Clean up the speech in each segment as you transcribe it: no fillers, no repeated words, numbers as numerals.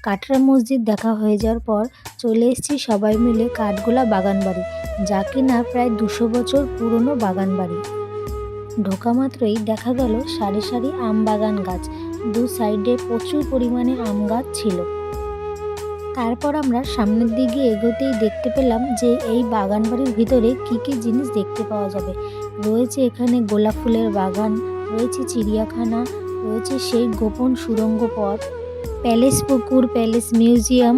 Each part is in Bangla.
কাটরা মসজিদ দেখা হয়ে যাওয়ার পর চলে এসেছি সবাই মিলে কাঠগোলা বাগান বাড়ি, যা কিনা প্রায় 200 বছর পুরনো বাগান বাড়ি। ঢোকা মাত্রই দেখা গেল সারি সারি আম বাগান গাছ, দু সাইডে প্রচুর পরিমাণে আম গাছ ছিল। তারপর আমরা সামনের দিকে এগোতেই দেখতে পেলাম যে এই বাগান বাড়ির ভিতরে কি কি জিনিস দেখতে পাওয়া যাবে। রয়েছে এখানে গোলাপ ফুলের বাগান, রয়েছে চিড়িয়াখানা, রয়েছে সেই গোপন সুড়ঙ্গ পথ, প্যালেস পুকুর, প্যালেস মিউজিয়াম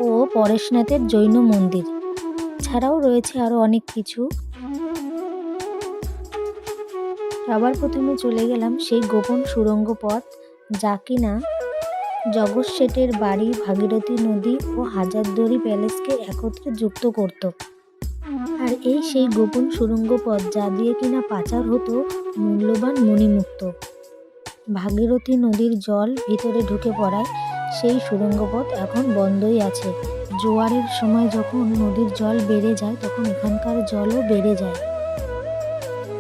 ও পরেশনাথের জৈন মন্দির, ছাড়াও রয়েছে আরও অনেক কিছু। সবার প্রথমে চলে গেলাম সেই গোপন সুড়ঙ্গ পথ, যা কিনা জগৎ শেঠের বাড়ি, ভাগীরথী নদী ও হাজারদুয়ারি প্যালেসকে একত্রে যুক্ত করত। আর এই সেই গোপন সুড়ঙ্গ পথ যা দিয়ে কিনা পাচার হতো মূল্যবান মণিমুক্ত। ভাগীরথী নদীর জল ভিতরে ঢুকে পড়ায় সেই সুড়ঙ্গ পথ এখন বন্ধই আছে। জোয়ারের সময় যখন নদীর জল বেড়ে যায় তখন এখানকার জলও বেড়ে যায়।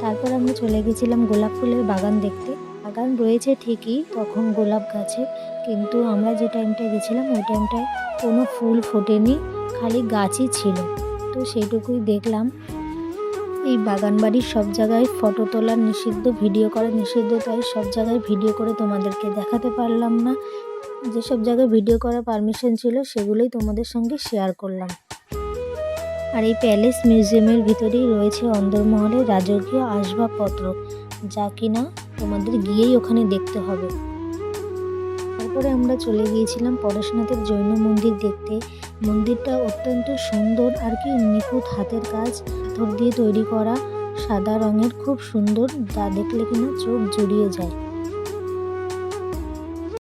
তারপর আমরা চলে গেছিলাম গোলাপ ফুলের বাগান দেখতে। বাগান রয়েছে ঠিকই তখন গোলাপ গাছে, কিন্তু আমরা যে টাইমটায় গেছিলাম ওই টাইমটায় কোনো ফুল ফোটেনি, খালি গাছই ছিল। তো সেইটুকুই দেখলাম। এই বাগান বাড়ির সব জায়গায় ফটো তোলা নিষিদ্ধ, ভিডিও করা নিষিদ্ধ, তাই সব জায়গায় ভিডিও করে তোমাদেরকে দেখাতে পারলাম না। যেসব জায়গায় ভিডিও করার পারমিশন ছিল সেগুলোই তোমাদের সঙ্গে শেয়ার করলাম। আর এই প্যালেস মিউজিয়ামের ভিতরেই রয়েছে অন্দরমহলের রাজকীয় আসবাবপত্র, যা কিনা তোমাদের গিয়েই ওখানে দেখতে হবে। তারপরে আমরা চলে গিয়েছিলাম পরেশনাথের জৈন মন্দির দেখতে। মন্দিরটা অত্যন্ত সুন্দর, আর কি নিখুঁত হাতের কাজ, পাথর দিয়ে তৈরি করা, সাদা রঙের, খুব সুন্দর, যা দেখলে কিনা চোখ জুড়িয়ে যায়।